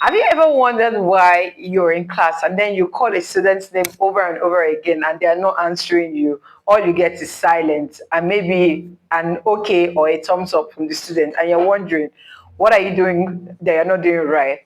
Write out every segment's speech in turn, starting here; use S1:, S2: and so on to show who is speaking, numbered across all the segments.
S1: Have you ever wondered why you're in class and then you call a student's name over and over again and they are not answering you? All you get is silence and maybe an okay or a thumbs up from the student, and you're wondering, what are you doing that you're not doing right?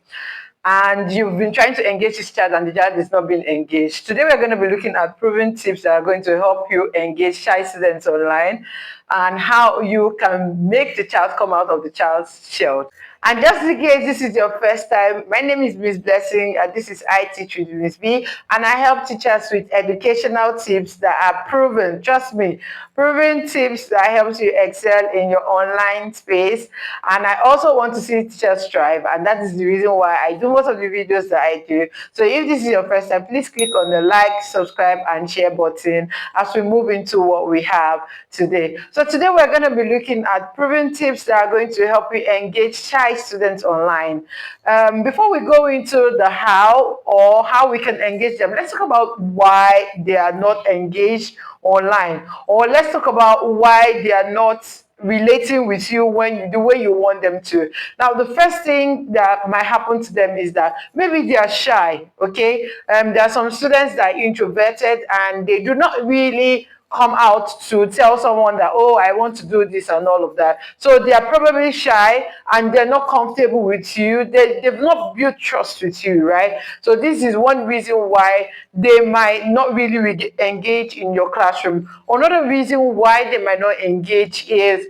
S1: And you've been trying to engage this child and the child is not being engaged. Today we're going to be looking at proven tips that are going to help you engage shy students online and how you can make the child come out of the child's shell. And just in case this is your first time, my name is Miss Blessing and this is I Teach with Miss B, and I help teachers with educational tips that are proven, trust me, proven tips that helps you excel in your online space. And I also want to see teachers thrive, and that is the reason why I do most of the videos that I do. So if this is your first time, please click on the like, subscribe and share button as we move into what we have today. So today we're going to be looking at proven tips that are going to help you engage shy students online. Before we go into the how or how we can engage them, let's talk about why they are not engaged online, or let's talk about why they are not relating with you the way you want them to. Now, the first thing that might happen to them is that maybe they are shy. Okay, there are some students that are introverted and they do not really come out to tell someone that, oh, I want to do this and all of that. So they are probably shy and they're not comfortable with you. They've not built trust with you, right? So this is one reason why they might not really engage in your classroom. Another reason why they might not engage is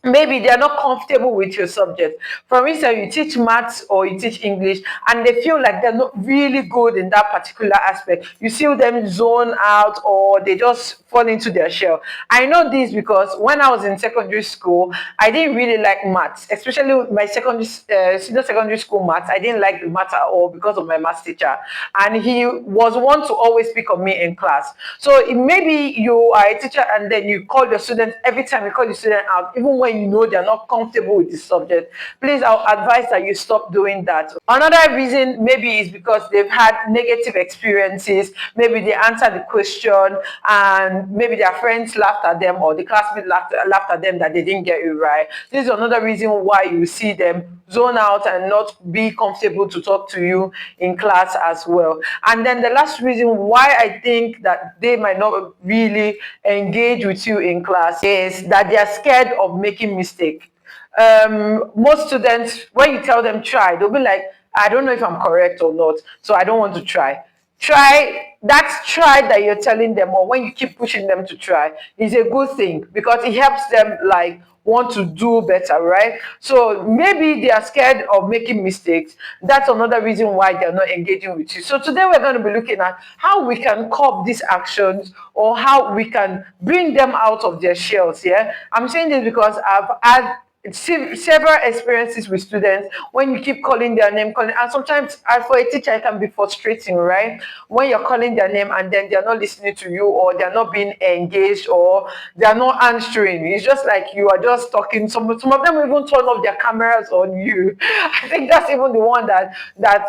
S1: maybe they are not comfortable with your subject. For instance, you teach maths or you teach English and they feel like they're not really good in that particular aspect. You see them zone out or they just fall into their shell. I know this because when I was in secondary school, I didn't really like maths, especially my senior secondary school maths. I didn't like the math at all because of my maths teacher. And he was one to always pick on me in class. So maybe you are a teacher and then you call your students every time you call the student out, even when you know they're not comfortable with the subject. Please, I'll advise that you stop doing that. Another reason maybe is because they've had negative experiences. Maybe they answered the question and maybe their friends laughed at them or the classmates laughed at them that they didn't get it right. This is another reason why you see them zone out and not be comfortable to talk to you in class as well. And then the last reason why I think that they might not really engage with you in class is that they are scared of making mistake. Most students, when you tell them try, they'll be like, I don't know if I'm correct or not, so I don't want to try. Try that you're telling them, or when you keep pushing them to try, is a good thing because it helps them like want to do better, right? So maybe they are scared of making mistakes. That's another reason why they're not engaging with you. So today we're going to be looking at how we can curb these actions or how we can bring them out of their shells. Yeah, I'm saying this because I've had several experiences with students when you keep calling their name, and sometimes for a teacher it can be frustrating, right? When you're calling their name and then they're not listening to you or they're not being engaged or they're not answering. It's just like you are just talking. Some of them even turn off their cameras on you. I think that's even the one that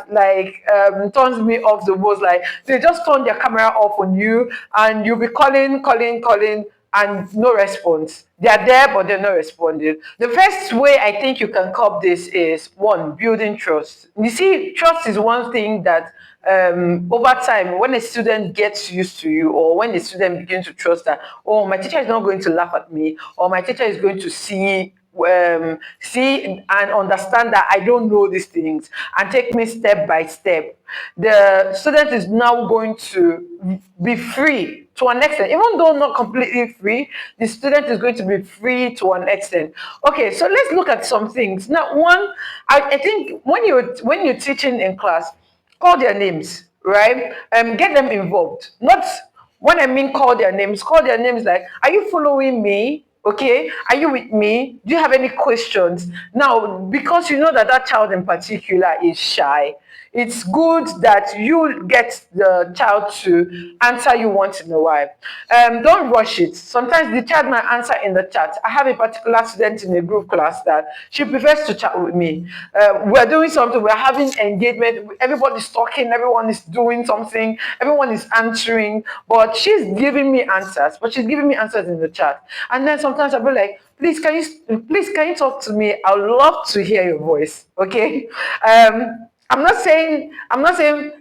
S1: like turns me off the most. Like they just turn their camera off on you and you'll be calling and no response. They are there, but they're not responding. The first way I think you can curb this is one, building trust. You see, trust is one thing that over time, when a student gets used to you, or when a student begins to trust that, oh, my teacher is not going to laugh at me, or my teacher is going to see and understand that I don't know these things and take me step by step. The student is now going to be free to an extent, even though not completely free. The student is going to be free to an extent. Okay, so let's look at some things. Now, one, I think when you're teaching in class, call their names, right? Get them involved. Not when I mean call their names like, are you following me? Okay, are you with me? Do you have any questions? Now, because you know that that child in particular is shy, it's good that you get the child to answer you once in a while. Don't rush it. Sometimes the child might answer in the chat. I have a particular student in a group class that she prefers to chat with me. We're doing something, we're having engagement, everybody's talking, everyone is doing something, everyone is answering, but she's giving me answers, in the chat. And then sometimes I'll be like, please can you talk to me? I'd love to hear your voice. Okay. I'm not saying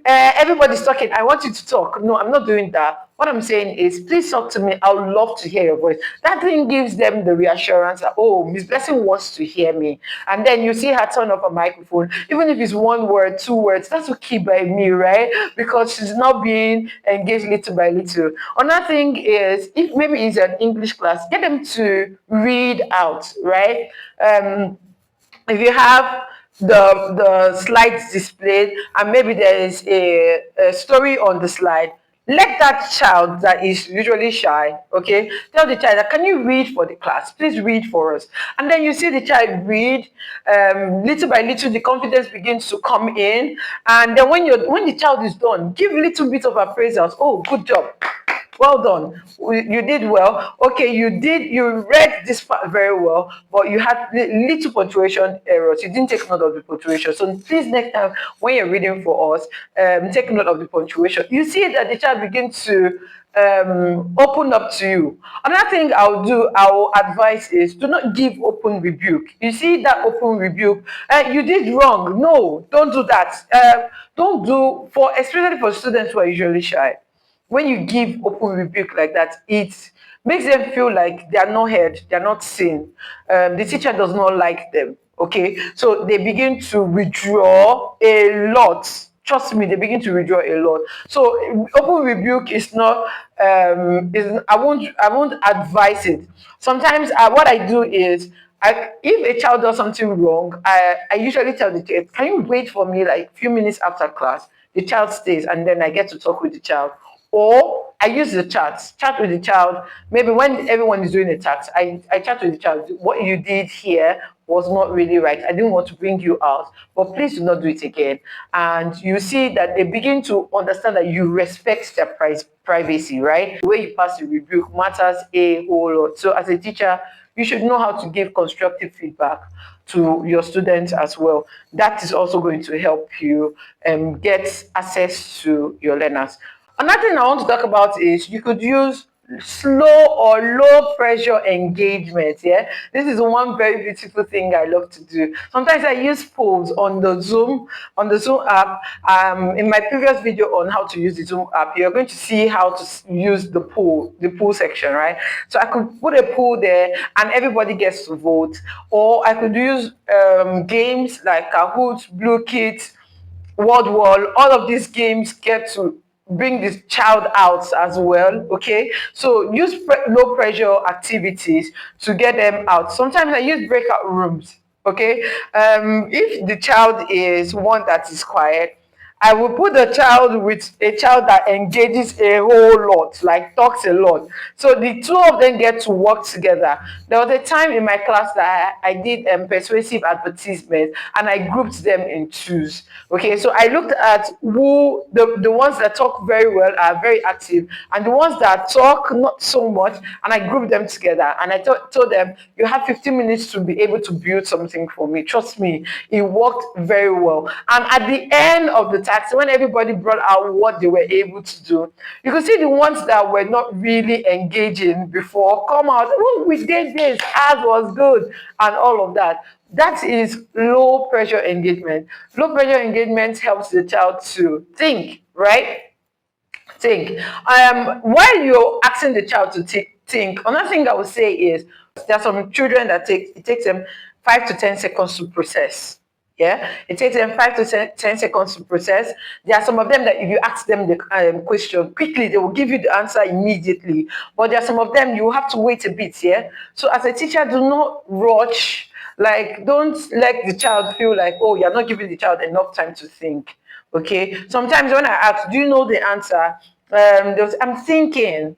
S1: everybody's talking. I want you to talk. No, I'm not doing that. What I'm saying is, please talk to me. I would love to hear your voice. That thing gives them the reassurance that, oh, Miss Blessing wants to hear me. And then you see her turn off a microphone, even if it's one word, two words. That's okay by me, right? Because she's not being engaged little by little. Another thing is, if maybe it's an English class, get them to read out, right? If you have the slides displayed and maybe there is a story on the slide, let that child that is usually shy, okay, tell the child that, can you read for the class, please read for us. And then you see the child read, little by little the confidence begins to come in. And then when the child is done, give a little bit of appraisals. Oh, good job, well done, you did well. Okay, you read this part very well, but you had little punctuation errors. You didn't take note of the punctuation. So please, next time when you're reading for us, take note of the punctuation. You see that the child begins to open up to you. Another thing I will advise is, do not give open rebuke. You see that open rebuke, you did wrong. No, don't do that. Don't do, for especially for students who are usually shy. When you give open rebuke like that, it makes them feel like they are not heard, they are not seen. The teacher does not like them. Okay, so they begin to withdraw a lot. Trust me, they begin to withdraw a lot. So open rebuke is not. I won't advise it. Sometimes what I do is, if a child does something wrong, I usually tell the child, can you wait for me like a few minutes after class? The child stays, and then I get to talk with the child. Or I use the chat with the child. Maybe when everyone is doing a task, I chat with the child. What you did here was not really right. I didn't want to bring you out, but please do not do it again. And you see that they begin to understand that you respect their privacy, right? The way you pass the rebuke matters a whole lot. So as a teacher, you should know how to give constructive feedback to your students as well. That is also going to help you get access to your learners. Another thing I want to talk about is, you could use slow or low pressure engagement. Yeah, this is one very beautiful thing I love to do. Sometimes I use polls on the Zoom app. In my previous video on how to use the Zoom app, you're going to see how to use the poll section, right? So I could put a poll there and everybody gets to vote. Or I could use games like Kahoot, Blue Kit, World Wall. All of these games get to bring this child out as well. Okay, so use low pressure activities to get them out. Sometimes I use breakout rooms. Okay, if the child is one that is quiet, I will put the child with a child that engages a whole lot, like talks a lot. So the two of them get to work together. There was a time in my class that I did persuasive advertisement, and I grouped them in twos. Okay, so I looked at who the ones that talk very well, are very active, and the ones that talk not so much, and I grouped them together. And I told them, you have 15 minutes to be able to build something for me. Trust me, it worked very well. And at the end of the task, when everybody brought out what they were able to do, you could see the ones that were not really engaging before come out. Oh, we did this, ours was good, and all of that. That is low pressure engagement. Low pressure engagement helps the child to think, right? Think. While you're asking the child to think, another thing I would say is, there are some children that it takes them 5 to 10 seconds to process. Yeah, it takes them 5 to 10 seconds to process. There are some of them that if you ask them the question quickly, they will give you the answer immediately. But there are some of them you have to wait a bit. Yeah. So as a teacher, do not rush. Like, don't let the child feel like, oh, you're not giving the child enough time to think. Okay. Sometimes when I ask, do you know the answer? I'm thinking.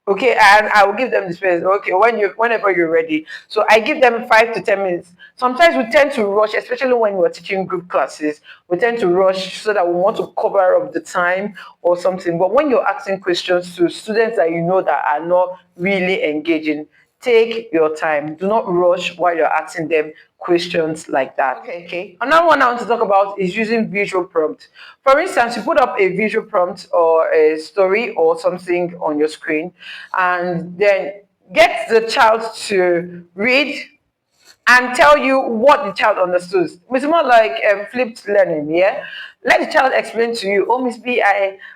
S1: Okay, and I will give them the space. Okay, whenever you're ready. So I give them 5 to 10 minutes. Sometimes we tend to rush, especially when we're teaching group classes. We tend to rush so that we want to cover up the time or something. But when you're asking questions to students that you know that are not really engaging, take your time. Do not rush while you're asking them questions like that. Okay. Another one I want to talk about is using visual prompt. For instance, you put up a visual prompt or a story or something on your screen, and then get the child to read and tell you what the child understood. It's more like flipped learning, yeah? Let the child explain to you, oh, Miss B,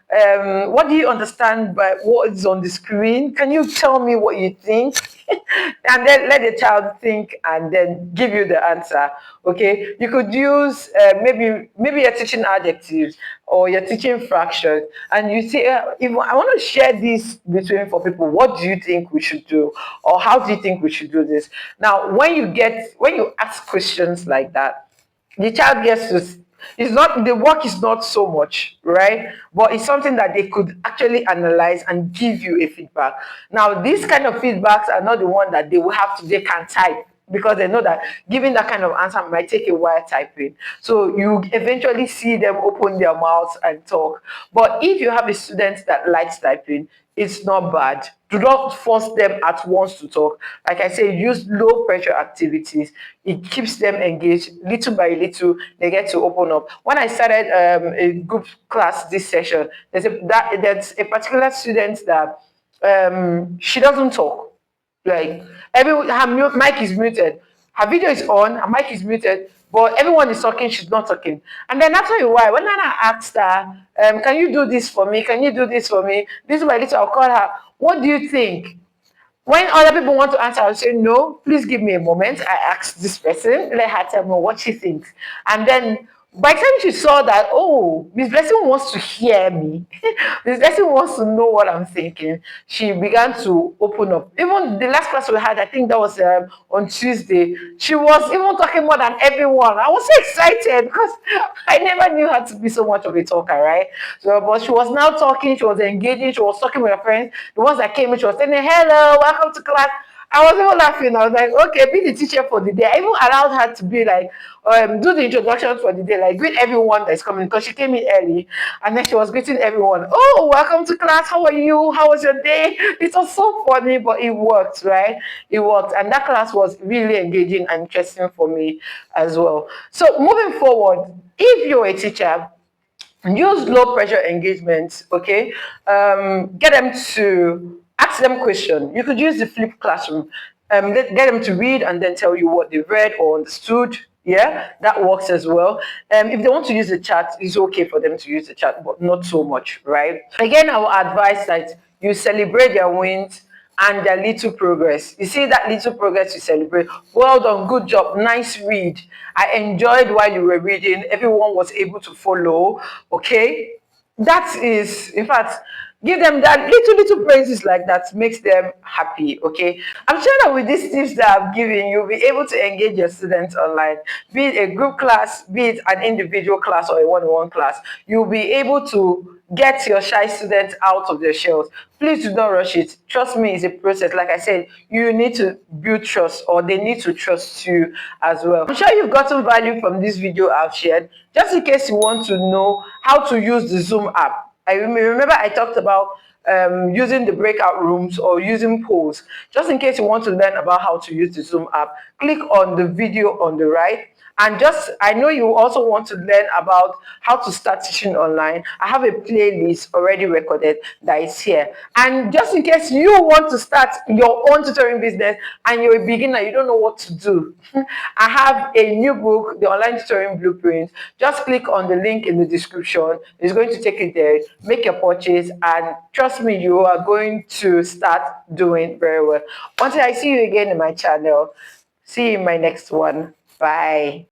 S1: what do you understand by what is on the screen? Can you tell me what you think? And then let the child think and then give you the answer. Okay, you could use maybe you're teaching adjectives or you're teaching fractions, and you say, if I want to share this between for people, what do you think we should do, or how do you think we should do this? Now, when you ask questions like that, the child gets to, it's not, the work is not so much, right? But it's something that they could actually analyze and give you a feedback. Now, these kind of feedbacks are not the one that they can type, because they know that giving that kind of answer might take a while typing. So you eventually see them open their mouths and talk. But if you have a student that likes typing, it's not bad. Do not force them at once to talk. Like I say, use low pressure activities. It keeps them engaged. Little by little, they get to open up. When I started a group class this session, there's a particular student that she doesn't talk. Like mic is muted, her video is on, her mic is muted, but everyone is talking, she's not talking. And then after a while, when Nana asked her, can you do this for me? Can you do this for me? This by little, I'll call her. What do you think? When other people want to answer, I'll say, no, please give me a moment. I asked this person, let her tell me what she thinks. And then by the time she saw that, oh, Miss Blessing wants to hear me, Miss Blessing wants to know what I'm thinking, she began to open up. Even the last class we had, I think that was on Tuesday, she was even talking more than everyone. I was so excited because I never knew her to be so much of a talker, right? So, but she was now talking, she was engaging, she was talking with her friends. The ones that came in, she was saying, hello, welcome to class. I was even laughing. I was like, okay, be the teacher for the day. I even allowed her to be like, do the introduction for the day, like greet everyone that's coming, because she came in early and then she was greeting everyone. Oh, welcome to class. How are you? How was your day? It was so funny, but it worked, right? It worked. And that class was really engaging and interesting for me as well. So moving forward, if you're a teacher, use low pressure engagement. Okay, get them to ask them question. You could use the flipped classroom. Get them to read and then tell you what they read or understood. Yeah, that works as well. If they want to use the chat, it's okay for them to use the chat, but not so much, right? Again, I will advise that you celebrate their wins and their little progress. You see that little progress you celebrate. Well done, good job, nice read. I enjoyed while you were reading. Everyone was able to follow. Okay, that is, in fact, give them that little praises like that makes them happy. Okay, I'm sure that with these tips that I've given, you'll be able to engage your students online, be it a group class, be it an individual class or a one-on-one class. You'll be able to get your shy students out of their shells. Please do not rush it. Trust me, it's a process. Like I said, you need to build trust, or they need to trust you as well. I'm sure you've gotten value from this video I've shared. Just in case you want to know how to use the Zoom app, I remember I talked about using the breakout rooms or using polls. Just in case you want to learn about how to use the Zoom app, click on the video on the right. And just, I know you also want to learn about how to start teaching online. I have a playlist already recorded that is here. And just in case you want to start your own tutoring business and you're a beginner, you don't know what to do, I have a new book, The Online Tutoring Blueprint. Just click on the link in the description. It's going to take you there. Make your purchase, and trust me, you are going to start doing very well. Until I see you again in my channel, see you in my next one. Bye.